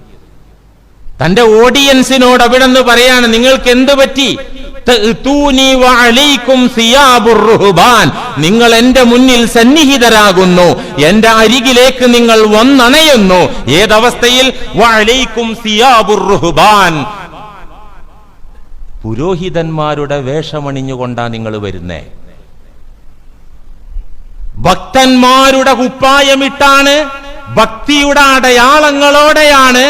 തന്റെ ഓഡിയൻസിനോട് അവിടെ നിന്ന് പറയാണ്, നിങ്ങൾക്ക് എന്ത് പറ്റി? നിങ്ങൾ എന്റെ മുന്നിൽ സന്നിഹിതരാകുന്നു, എന്റെ അരികിലേക്ക് നിങ്ങൾ വന്നണയുന്നു. ഏതവസ്ഥയിൽ? വഅലൈക്കും സിയാബുർ റുഹ്ബാൻ, പുരോഹിതന്മാരുടെ വേഷമണിഞ്ഞുകൊണ്ടാ നിങ്ങൾ വരുന്നേ. ഭക്തന്മാരുടെ കുപ്പായമിട്ടാണ്, ഭക്തിയുടെ അടയാളങ്ങളോടെയാണ്,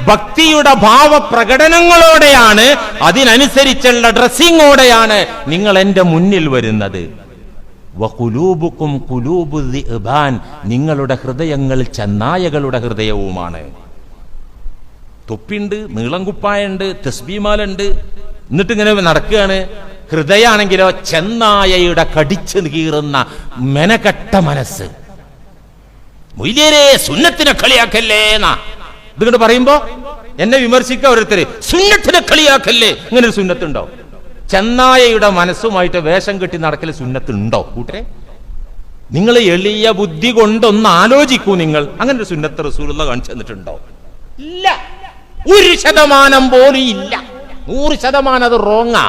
ഭക്തിയുടെ ഭാവപ്രകടനങ്ങളോടെയാണ്, അതിനനുസരിച്ചുള്ള ഡ്രസ്സിങ്ങോടെയാണ് നിങ്ങൾ എന്റെ മുന്നിൽ വരുന്നത്. വഖുലൂബുക്കും ഖുലൂബുൽ ദിഅബാൻ, നിങ്ങളുടെ ഹൃദയങ്ങൾ ചെന്നായകളുടെ ഹൃദയവുമാണ്. തൊപ്പിണ്ട്, നീളം കുപ്പായുണ്ട്, തസ്ബീമാലുണ്ട്, എന്നിട്ട് ഇങ്ങനെ നടക്കുകയാണ്. ഹൃദയാണെങ്കിലോ ചെന്നായയുടെ കടിച്ചു കീറുന്ന മെനക്കെട്ട മനസ്സ്. മൊയ്ലിയരെ സുന്നത്തിനെ കളിയാക്കല്ലേ എന്നാ ഇതിങ്ങോട്ട് പറയുമ്പോ എന്നെ വിമർശിക്കുക ഓരോരുത്തര്. സുന്നത്തിനെ കളിയാക്കല്ലേ, ഇങ്ങനെ ഒരു സുന്നത്തുണ്ടോ? ചെന്നായയുടെ മനസ്സുമായിട്ട് വേഷം കെട്ടി നടക്കൽ സുന്നത്തുണ്ടോ കൂട്ടരെ? നിങ്ങൾ എളിയ ബുദ്ധി കൊണ്ടൊന്ന് ആലോചിക്കൂ. നിങ്ങൾ അങ്ങനെ ഒരു സുന്നത്ത് റസൂലുള്ളാഹി കാണിച്ചു തന്നിട്ടുണ്ടോ? ഇല്ല, 1% പോലും ഇല്ല. 100% അത് റോങ്ങാ.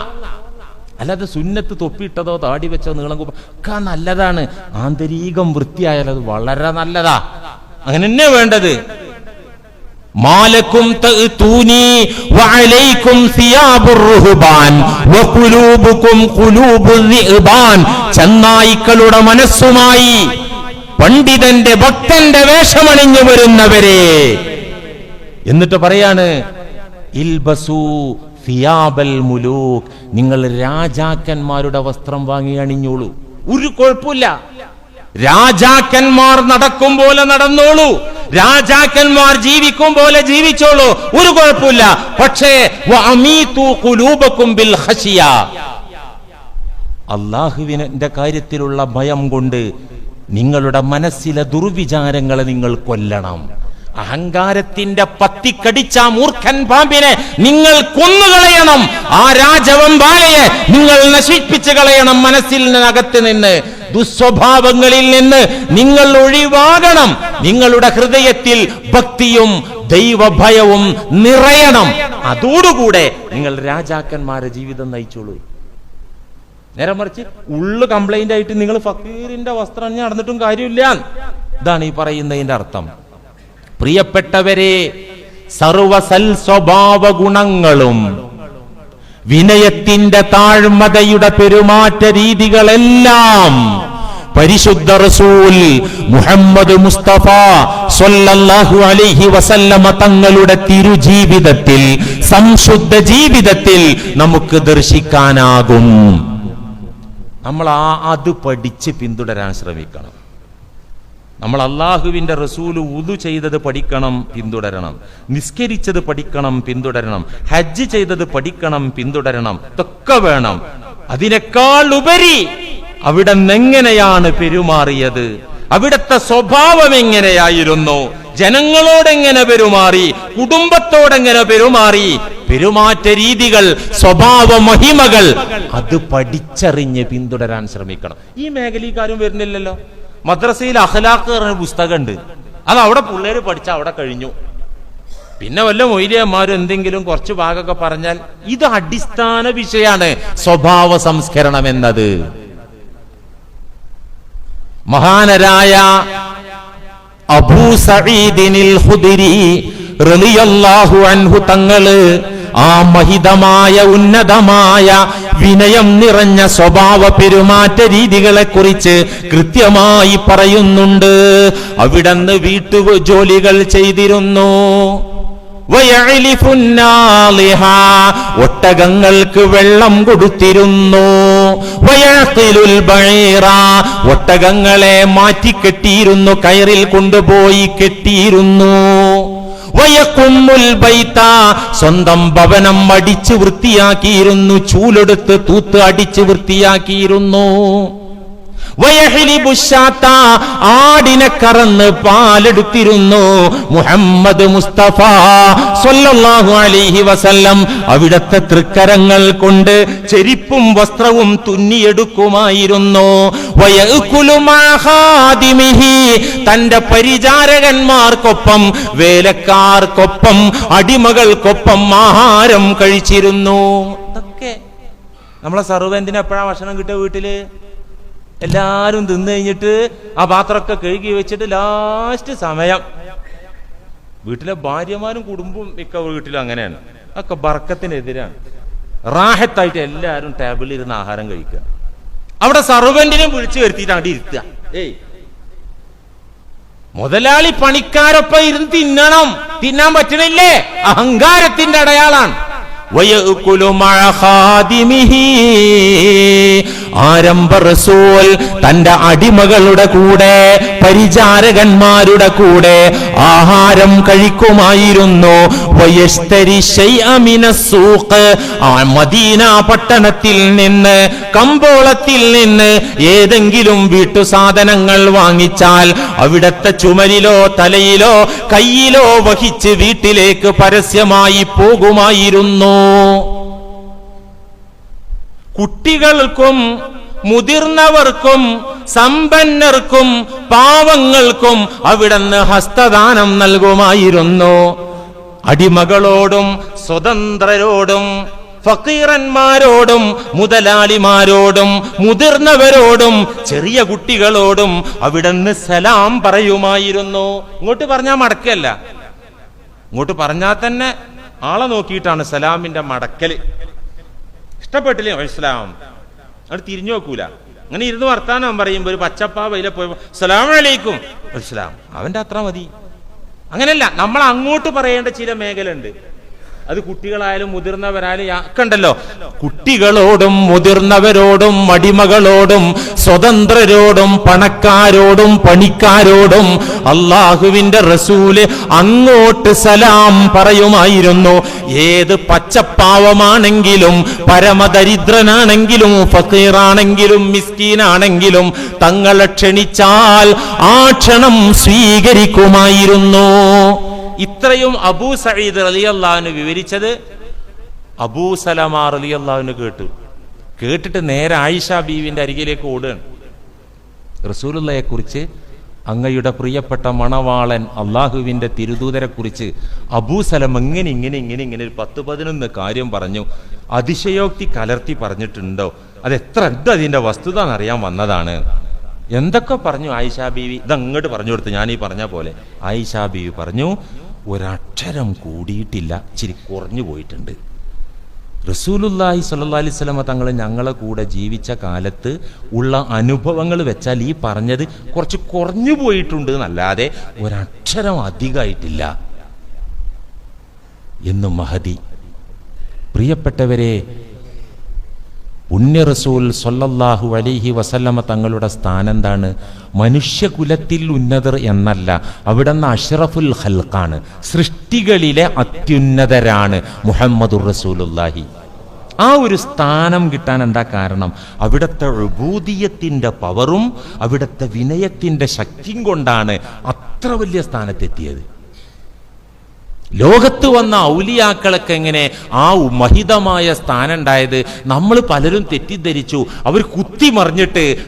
അല്ലാതെ സുന്നത്ത് തൊപ്പിയിട്ടതോ താടി വെച്ചോ നീളം ഒക്കെ നല്ലതാണ്. ആന്തരികം വൃത്തിയായാൽ അത് വളരെ നല്ലതാ. അങ്ങനെ തന്നെ വേണ്ടത്. മാലക്കും തഅതൂനി വഅലൈക്കും സിയാബുർ റുഹ്ബാൻ വഖുലൂബുക്കും ഖുലൂബുൽ ദിഅബാൻ, ചെന്നായിക്കളുടെ മനസ്സുമായി പണ്ഡിതന്റെ ഭക്തന്റെ വേഷമണിഞ്ഞു വരുന്നവരെ. എന്നിട്ട് പറയാണ്, ഇൽബസു സിയാബൽ മുലൂക്, നിങ്ങൾ രാജാക്കന്മാരുടെ വസ്ത്രം വാങ്ങി അണിഞ്ഞോളൂ. ഒരു കുഴപ്പമില്ല. രാജാക്കന്മാർ നടക്കും പോലെ നടന്നോളൂ, രാജാക്കന്മാർ ജീവിക്കും പോലെ ജീവിച്ചോളൂ, ഒരു കുഴപ്പമില്ല. പക്ഷേ വഅമീതു ഖുലൂബക്കും ബിൽ ഖശിയ, അല്ലാഹുവിന്റെ കാര്യത്തിലുള്ള ഭയം കൊണ്ട് നിങ്ങളുടെ മനസ്സിലെ ദുർവിചാരങ്ങളെ നിങ്ങൾ കൊല്ലണം. അഹങ്കാരത്തിന്റെ പത്തിക്കടിച്ച മൂർഖൻ പാമ്പിനെ നിങ്ങൾ കൊന്നുകളയണം. ആ രാജവെമ്പാലയെ നിങ്ങൾ നശിപ്പിച്ചു കളയണം. മനസ്സിനകത്ത് നിന്ന്, ദുസ്വഭാവങ്ങളിൽ നിന്ന് നിങ്ങൾ ഒഴിവാകണം. നിങ്ങളുടെ ഹൃദയത്തിൽ ഭക്തിയും ദൈവഭയവും നിറയണം. അതോടുകൂടെ നിങ്ങൾ രാജാക്കന്മാരെ ജീവിതം നയിച്ചോളൂ. നേരെ മറിച്ച് ഉള്ളു കംപ്ലൈന്റ് ആയിട്ട് നിങ്ങൾ ഫക്കീറിന്റെ വസ്ത്രം നടന്നിട്ടും കാര്യമില്ല. ഇതാണ് ഈ പറയുന്നതിന്റെ അർത്ഥം. പ്രിയപ്പെട്ടവരെ, സർവസൽ സ്വഭാവ ഗുണങ്ങളും വിനയത്തിന്റെ താഴ്മതയുടെ പെരുമാറ്റ രീതികളെല്ലാം പരിശുദ്ധ റസൂൽ മുഹമ്മദ് മുസ്തഫ സ്വല്ലല്ലാഹു അലൈഹി വസല്ലമ തങ്ങളുടെ തിരുജീവിതത്തിൽ, സംശുദ്ധ ജീവിതത്തിൽ നമുക്ക് ദർശിക്കാനാകും. നമ്മൾ അത് പഠിച്ച് പിന്തുടരാൻ ശ്രമിക്കണം. നമ്മൾ അള്ളാഹുവിന്റെ റസൂല് ഉദു ചെയ്തത് പഠിക്കണം, പിന്തുടരണം. നിസ്കരിച്ചത് പഠിക്കണം, പിന്തുടരണം. ഹജ്ജ് ചെയ്തത് പഠിക്കണം, പിന്തുടരണം. ഇതൊക്കെ വേണം. അതിനേക്കാൾ ഉപരി അവിടെ എങ്ങനെയാണ് പെരുമാറിയത്, അവിടുത്തെ സ്വഭാവം എങ്ങനെയായിരുന്നു, ജനങ്ങളോടെങ്ങനെ പെരുമാറി, കുടുംബത്തോടെങ്ങനെ പെരുമാറി, പെരുമാറ്റ രീതികൾ, സ്വഭാവ മഹിമകൾ, അത് പഠിച്ചറിഞ്ഞ് പിന്തുടരാൻ ശ്രമിക്കണം. ഈ മേഖലക്കാരും വരുന്നില്ലല്ലോ. മദ്രസയിൽ അഖ്ലാഖ് പറഞ്ഞ പുസ്തകമുണ്ട്. അത് അവിടെ പിള്ളേര് പഠിച്ചാൽ അവിടെ കഴിഞ്ഞു. പിന്നെ വല്ല മൊയ്ലിയന്മാരും എന്തെങ്കിലും കുറച്ച് ഭാഗമൊക്കെ പറഞ്ഞാൽ ഇത് അടിസ്ഥാന വിഷയമാണ് സ്വഭാവ സംസ്കരണം എന്നത്. മഹാനരായ അബൂ സഈദിനിൽ ഖുദരി റളിയല്ലാഹു അൻഹു തങ്ങള് ആ മഹിതമായ ഉന്നതമായ വിനയം നിറഞ്ഞ സ്വഭാവ പെരുമാറ്റ രീതികളെ കുറിച്ച് കൃത്യമായി പറയുന്നുണ്ട്. അവിടുന്ന് വീട്ടുജോലികൾ ചെയ്തിരുന്നു. ഒട്ടകങ്ങൾക്ക് വെള്ളം കൊടുത്തിരുന്നു. ഒട്ടകങ്ങളെ മാറ്റിക്കെട്ടിയിരുന്നു, കയറിൽ കൊണ്ടുപോയി കെട്ടിയിരുന്നു. സ്വന്തം ഭവനം അടിച്ചു വൃത്തിയാക്കിയിരുന്നു, ചൂലെടുത്ത് തൂത്ത് അടിച്ചു വൃത്തിയാക്കിയിരുന്നു. ആടിനെ കറന്ന് പാലെടുത്തിരുന്നു. മുഹമ്മദ് മുസ്തഫ സ്വല്ലല്ലാഹു അലൈഹി വസല്ലം അവിടത്തെ തൃക്കരങ്ങൾ കൊണ്ട് ചെരിപ്പും വസ്ത്രവും തുന്നിയെടുക്കുമായിരുന്നു. തന്റെ പരിചാരകന്മാർക്കൊപ്പം, വേലക്കാർക്കൊപ്പം, അടിമകൾക്കൊപ്പം ആഹാരം കഴിച്ചിരുന്നു. ഇതൊക്കെ നമ്മളെ സർവന്റിന് എപ്പോഴാ ഭക്ഷണം കിട്ടുക? വീട്ടില് എല്ലാരും തിന്നു കഴിഞ്ഞിട്ട് ആ പാത്രമൊക്കെ കഴുകി വെച്ചിട്ട് ലാസ്റ്റ് സമയം. വീട്ടിലെ ഭാര്യമാരും കുടുംബവും മിക്ക വീട്ടിലും അങ്ങനെയാണ്. ഒക്കെ ബർക്കത്തിനെതിരാണ്. റാഹത്തായിട്ട് എല്ലാവരും ടേബിളിൽ ഇരുന്ന് ആഹാരം കഴിക്കുക. അവിടെ സർവന്റിനെയും വിളിച്ചു വരുത്തിയിട്ട് അവിടെ ഇരുത്തുക. മുതലാളി പണിക്കാരൊപ്പം ഇരുന്ന് തിന്നണം. തിന്നാൻ പറ്റണില്ലേ? അഹങ്കാരത്തിന്റെ അടയാളാണ്. ആരംഭ റസൂൽ തന്റെ അടിമകളുടെ കൂടെ, പരിചാരകന്മാരുടെ കൂടെ ആഹാരം കഴിക്കുമായിരുന്നു. മദീന പട്ടണത്തിൽ നിന്ന്, കമ്പോളത്തിൽ നിന്ന് ഏതെങ്കിലും വീട്ടു സാധനങ്ങൾ വാങ്ങിച്ചാൽ അവിടത്തെ ചുമലിലോ തലയിലോ കയ്യിലോ വഹിച്ച് വീട്ടിലേക്ക് പരസ്യമായി പോകുമായിരുന്നു. കുട്ടികൾക്കും മുതിർന്നവർക്കും സമ്പന്നർക്കും പാവങ്ങൾക്കും അവിടുന്ന് ഹസ്തദാനം നൽകുമായിരുന്നു. അടിമകളോടും സ്വതന്ത്രരോടും ഫക്കീറന്മാരോടും മുതലാളിമാരോടും മുതിർന്നവരോടും ചെറിയ കുട്ടികളോടും അവിടുന്ന് സലാം പറയുമായിരുന്നു. ഇങ്ങോട്ട് പറഞ്ഞാൽ മടക്കല്ല, ഇങ്ങോട്ട് പറഞ്ഞാൽ തന്നെ ആളെ നോക്കിയിട്ടാണ് സലാമിന്റെ മടക്കല്. ഇഷ്ടപ്പെട്ടില്ലേ ഇസ്ലാം, അത് തിരിഞ്ഞു നോക്കൂല. അങ്ങനെ ഇരുന്ന് വർത്താനം പറയുമ്പോ ഒരു പച്ചപ്പാ വൈല പോയപ്പോ സലാം അലൈക്കും ഇസ്ലാം, അവന്റെ അത്ര മതി. അങ്ങനെയല്ല, നമ്മൾ അങ്ങോട്ട് പറയേണ്ട ചില മേഖല ഉണ്ട്. അത് കുട്ടികളായാലും മുതിർന്നവരായാലും ഒക്കെ ഉണ്ടല്ലോ. കുട്ടികളോടും മുതിർന്നവരോടും അടിമകളോടും സ്വതന്ത്രരോടും പണക്കാരോടും പണിക്കാരോടും അള്ളാഹുവിന്റെ റസൂല് അങ്ങോട്ട് സലാം പറയുമായിരുന്നു. ഏത് പച്ചപ്പാവമാണെങ്കിലും, പരമദരിദ്രനാണെങ്കിലും, ഫക്കീറാണെങ്കിലും, മിസ്കീനാണെങ്കിലും തങ്ങളെ ക്ഷണിച്ചാൽ ആ ക്ഷണം സ്വീകരിക്കുമായിരുന്നു. ഇത്രയും അബൂ സഈദ് റളിയല്ലാഹു അൻഹു വിവരിച്ചത് അബൂ സലമ റളിയല്ലാഹു അൻഹു കേട്ടിട്ട് നേരെ ആയിഷ ബീവിന്റെ അരികിലേക്ക് ഓടുകയാണ്. റസൂലുള്ളാഹിയെ കുറിച്ച്, അങ്ങയുടെ പ്രിയപ്പെട്ട മണവാളൻ അള്ളാഹുവിന്റെ തിരുദൂതരെ കുറിച്ച് അബൂ സലമ ഇങ്ങനെ ഒരു 10-11 കാര്യം പറഞ്ഞു. അതിശയോക്തി കലർത്തി പറഞ്ഞിട്ടുണ്ടോ? അതെത്ര അതിന്റെ വസ്തുത എന്നറിയാൻ വന്നതാണ്. എന്തൊക്കെ പറഞ്ഞു ആയിഷ ബീവി? ഇതങ്ങോട്ട് പറഞ്ഞു കൊടുത്തു. ഞാൻ ഈ പറഞ്ഞ പോലെ ആയിഷ ബീവി പറഞ്ഞു, ഒരക്ഷരം കൂടിയിട്ടില്ല, ഇച്ചിരി കുറഞ്ഞു പോയിട്ടുണ്ട്. റസൂലുള്ളാഹി സ്വല്ലല്ലാഹി അലൈഹി വസല്ലമ തങ്ങൾ ഞങ്ങളെ കൂടെ ജീവിച്ച കാലത്ത് ഉള്ള അനുഭവങ്ങൾ വെച്ചാൽ ഈ പറഞ്ഞത് കുറച്ച് കുറഞ്ഞു പോയിട്ടുണ്ട് എന്നല്ലാതെ ഒരക്ഷരം അധികമായിട്ടില്ല എന്നും മഹദി. പ്രിയപ്പെട്ടവരെ, പുണ്യ റസൂൽ സ്വല്ലല്ലാഹു അലൈഹി വസല്ലമ തങ്ങളുടെ സ്ഥാനം എന്താണ്? മനുഷ്യകുലത്തിൽ ഉന്നതർ എന്നല്ല, അവിടുന്ന് അഷ്റഫുൽ ഖൽഖാണ്, സൃഷ്ടികളിലെ അത്യുന്നതരാണ് മുഹമ്മദുർ റസൂലുള്ളാഹി. ആ ഒരു സ്ഥാനം കിട്ടാൻ എന്താ കാരണം? അവിടുത്തെ ഉബൂദിയത്തിന്റെ പവറും അവിടുത്തെ വിനയത്തിന്റെ ശക്തിയും കൊണ്ടാണ് അത്ര വലിയ സ്ഥാനത്തെത്തിയത്. ലോകത്ത് വന്ന ഔലിയാക്കളൊക്കെ എങ്ങനെ ആ മഹിതമായ സ്ഥാനം ഉണ്ടായത്? നമ്മൾ പലരും തെറ്റിദ്ധരിച്ചു. അവർ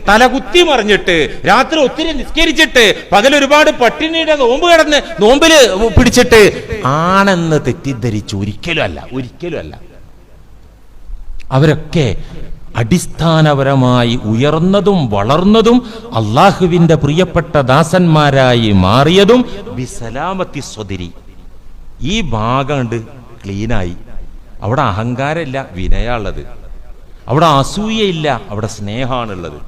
തലകുത്തി മറിഞ്ഞിട്ട് രാത്രി ഒത്തിരി നിസ്കരിച്ചിട്ട് പകലൊരുപാട് പട്ടിണിയുടെ നോമ്പ് കിടന്ന് നോമ്പില് പിടിച്ചിട്ട് ആണെന്ന് തെറ്റിദ്ധരിച്ചു. ഒരിക്കലും അല്ല. അവരൊക്കെ അടിസ്ഥാനപരമായി ഉയർന്നതും വളർന്നതും അള്ളാഹുവിന്റെ പ്രിയപ്പെട്ട ദാസന്മാരായി മാറിയതും ബിസലാമത്തി സ്വദിരി. ഈ ഭാഗം ഉണ്ട് ക്ലീനായി. അവിടെ അഹങ്കാരമില്ല, വിനയാണുള്ളത്. അവിടെ അസൂയയില്ല, അവിടെ സ്നേഹമാണുള്ളത്.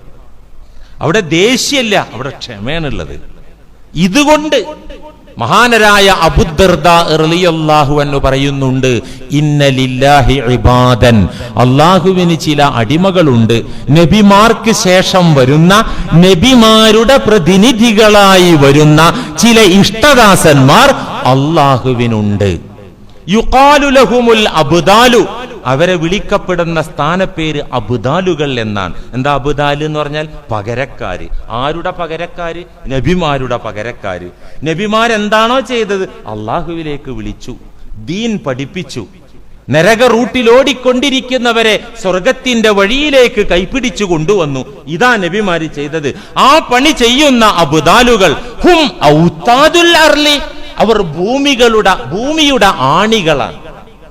അവിടെ ദേഷ്യമില്ല, അവിടെ ക്ഷമയാണുള്ളത്. ഇതുകൊണ്ട് മഹാനരായ അബൂദർദാ റളിയല്ലാഹു അൻഹു പറയുന്നുണ്ട്, ഇന്ന ലില്ലാഹി ഇബാദൻ, അല്ലാഹുവിന് ചില അടിമകളുണ്ട്. നബിമാർക്ക് ശേഷം വരുന്ന, നബിമാരുടെ പ്രതിനിധികളായി വരുന്ന ചില ഇഷ്ടദാസന്മാർ അല്ലാഹുവിനുണ്ട്. യുഖാലു ലഹുമുൽ അബ്ദാലു, അവരെ വിളിക്കപ്പെടുന്ന സ്ഥാനപ്പേര് അബ്ദാലുകൾ എന്നാണ്. എന്താ അബ്ദാൽ എന്ന് പറഞ്ഞാൽ? പകരക്കാര്. ആരുടെ പകരക്കാര്? നബിമാരുടെ പകരക്കാര്. നബിമാരെന്താണോ ചെയ്തത്? അള്ളാഹുവിലേക്ക് വിളിച്ചു, ദീൻ പഠിപ്പിച്ചു. നരക റൂട്ടിൽ ഓടിക്കൊണ്ടിരിക്കുന്നവരെ സ്വർഗത്തിന്റെ വഴിയിലേക്ക് കൈപിടിച്ചു കൊണ്ടുവന്നു. ഇതാ നബിമാര് ചെയ്തത്. ആ പണി ചെയ്യുന്ന അബ്ദാലുകൾ ഹും ഔതാദുൽ അർളി, അവർ ഭൂമിയുടെ ആണികളാണ്.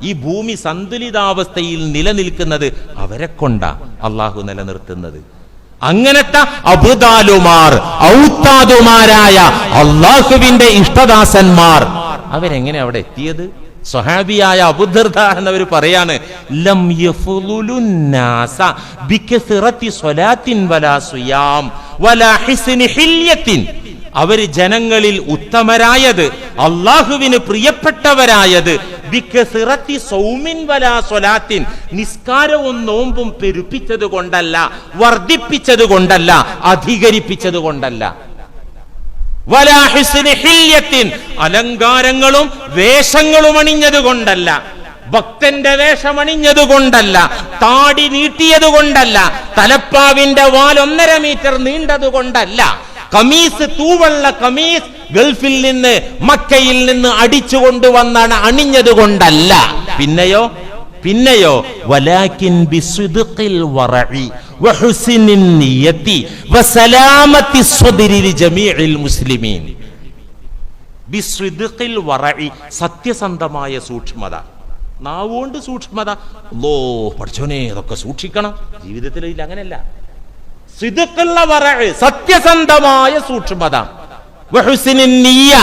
ഈ ഭൂമി സന്തുലിതാവസ്ഥയിൽ നിലനിൽക്കുന്നത് അവരെ കൊണ്ടാ അള്ളാഹു നിലനിർത്തുന്നത്. അങ്ങനത്തെ അബ്ദാലുമാർ, ഔത്താദുമാരായ അള്ളാഹുവിന്റെ ഇഷ്ടദാസന്മാർ, അവരെങ്ങനെ അവിടെ എത്തിയത്? സ്വഹാബിയായ അബൂദർദാ എന്നവർ പറയാണ്, ലം യഫ്ളുലുന്നാസ ബികസറത്തി സ്വലാത്തിൻ വലാ സിയാം വലാ ഹിസ്നി ഹില്യത്തിൻ. അവര് ജനങ്ങളിൽ ഉത്തമരായത്, അള്ളാഹുവിന് പ്രിയപ്പെട്ടവരായത് ബികസറത്തി സൗമിൻ വലാ സ്വലാത്തിൻ, നിസ്കാരവും നോമ്പും പെരുപ്പിച്ചത് കൊണ്ടല്ല, വർദ്ധിപ്പിച്ചത് കൊണ്ടല്ല, അധികരിപ്പിച്ചത് കൊണ്ടല്ല. വലാ ഹിസ്നി ഹില്യത്തിൻ, അലങ്കാരങ്ങളും വേഷങ്ങളും അണിഞ്ഞത് കൊണ്ടല്ല, ഭക്തന്റെ വേഷമണിഞ്ഞത് കൊണ്ടല്ല, താടി നീട്ടിയത് കൊണ്ടല്ല, തലപ്പാവിന്റെ വാൽ 1.5 മീറ്റർ നീണ്ടത് കൊണ്ടല്ല, കമീസ്, തൂവള്ള കമീസ് ഗൾഫിൽ നിന്ന്, മക്കയിൽ നിന്ന് അടിച്ചു കൊണ്ടുവന്നാണ് അണിഞ്ഞത് കൊണ്ടല്ല. പിന്നെയോ വലാകിൻ ബിസ്ദിഖിൽ വറഇ വഹുസ്നിൻ നിയതി വസലാമത്തി സ്വദ്രി ലിജമീഇൽ മുസ്ലിമീൻ. ബിസ്ദിഖിൽ വറഇ, സത്യസന്ധമായ സൂക്ഷ്മത. നാവുകൊണ്ട് സൂക്ഷ്മത, പഠിച്ചോനെ ഇതൊക്കെ സൂക്ഷിക്കണം. ജീവിതത്തിൽ ഇല്ല, അങ്ങനെയല്ല. സിദ്ഖുള്ള വറഇ, സത്യസന്ധമായ സൂക്ഷ്മത. വഹുസ്നിൻ നിയ്യ,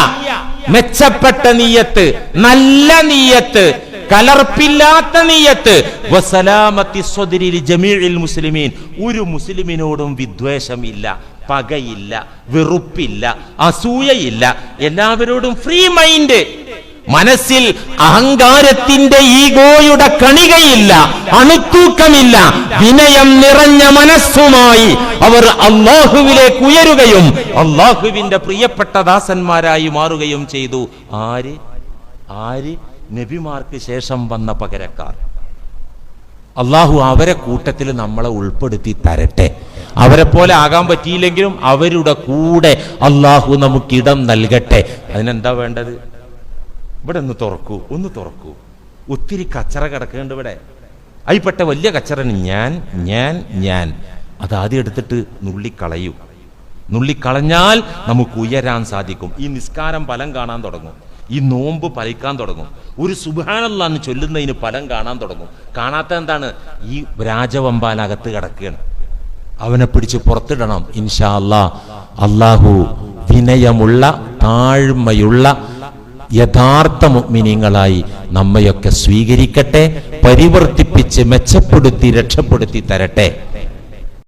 മെച്ചപ്പെട്ട നിയ്യത്ത്, നല്ല നിയ്യത്ത്, കലർപ്പില്ലാത്ത നിയ്യത്ത്. വസലാമത്തി സ്വദ്രി ലിജമീഇൽ മുസ്ലിമീൻ, ഒരു മുസ്ലിമിനോടും വിദ്വേഷമില്ല, പകയില്ല, വെറുപ്പില്ല, അസൂയയില്ല, എല്ലാവരോടും ഫ്രീ മൈൻഡ്. മനസ്സിൽ അഹങ്കാരത്തിന്റെ ഈഗോയുടെ കണികയില്ല, അണുത്തൂക്കമില്ല. വിനയം നിറഞ്ഞ മനസ്സുമായി അവർ അള്ളാഹുവിലേക്ക് ഉയരുകയും അള്ളാഹുവിന്റെ പ്രിയപ്പെട്ട ദാസന്മാരായി മാറുകയും ചെയ്തു. ആര്? നബിമാർക്ക് ശേഷം വന്ന പകരക്കാർ. അള്ളാഹു അവരെ കൂട്ടത്തിൽ നമ്മളെ ഉൾപ്പെടുത്തി തരട്ടെ. അവരെ പോലെ ആകാൻ പറ്റിയില്ലെങ്കിലും അവരുടെ കൂടെ അള്ളാഹു നമുക്കിടം നൽകട്ടെ. അതിനെന്താ വേണ്ടത്? ഇവിടെ ഒന്ന് തുറക്കൂ. ഒത്തിരി കച്ചറ കിടക്കുന്നുണ്ട് ഇവിടെ. അതിൽപ്പെട്ട വലിയ കച്ചറന് ഞാൻ അത് ആദ്യം എടുത്തിട്ട് നുള്ളിക്കളഞ്ഞാൽ നമുക്ക് ഉയരാൻ സാധിക്കും. ഈ നിസ്കാരം ഫലം കാണാൻ തുടങ്ങും. ഈ നോമ്പ് ഫലിക്കാൻ തുടങ്ങും. ഒരു സുബ്ഹാനല്ലാഹ് എന്ന് ചൊല്ലുന്നതിന് ഫലം കാണാൻ തുടങ്ങും. കാണാത്ത എന്താണ്? ഈ രാജവമ്പാലകത്ത് കിടക്കുകയാണ്. അവനെ പിടിച്ച് പുറത്തിടണം ഇൻഷാ അല്ലാഹ്. അല്ലാഹു വിനയമുള്ള താഴ്മയുള്ള യഥാർത്ഥ മുഅ്മിനീങ്ങളായി നമ്മയൊക്കെ സ്വീകരിക്കട്ടെ, പരിവർത്തിപ്പിച്ച് മെച്ചപ്പെടുത്തി രക്ഷപ്പെടുത്തി തരട്ടെ.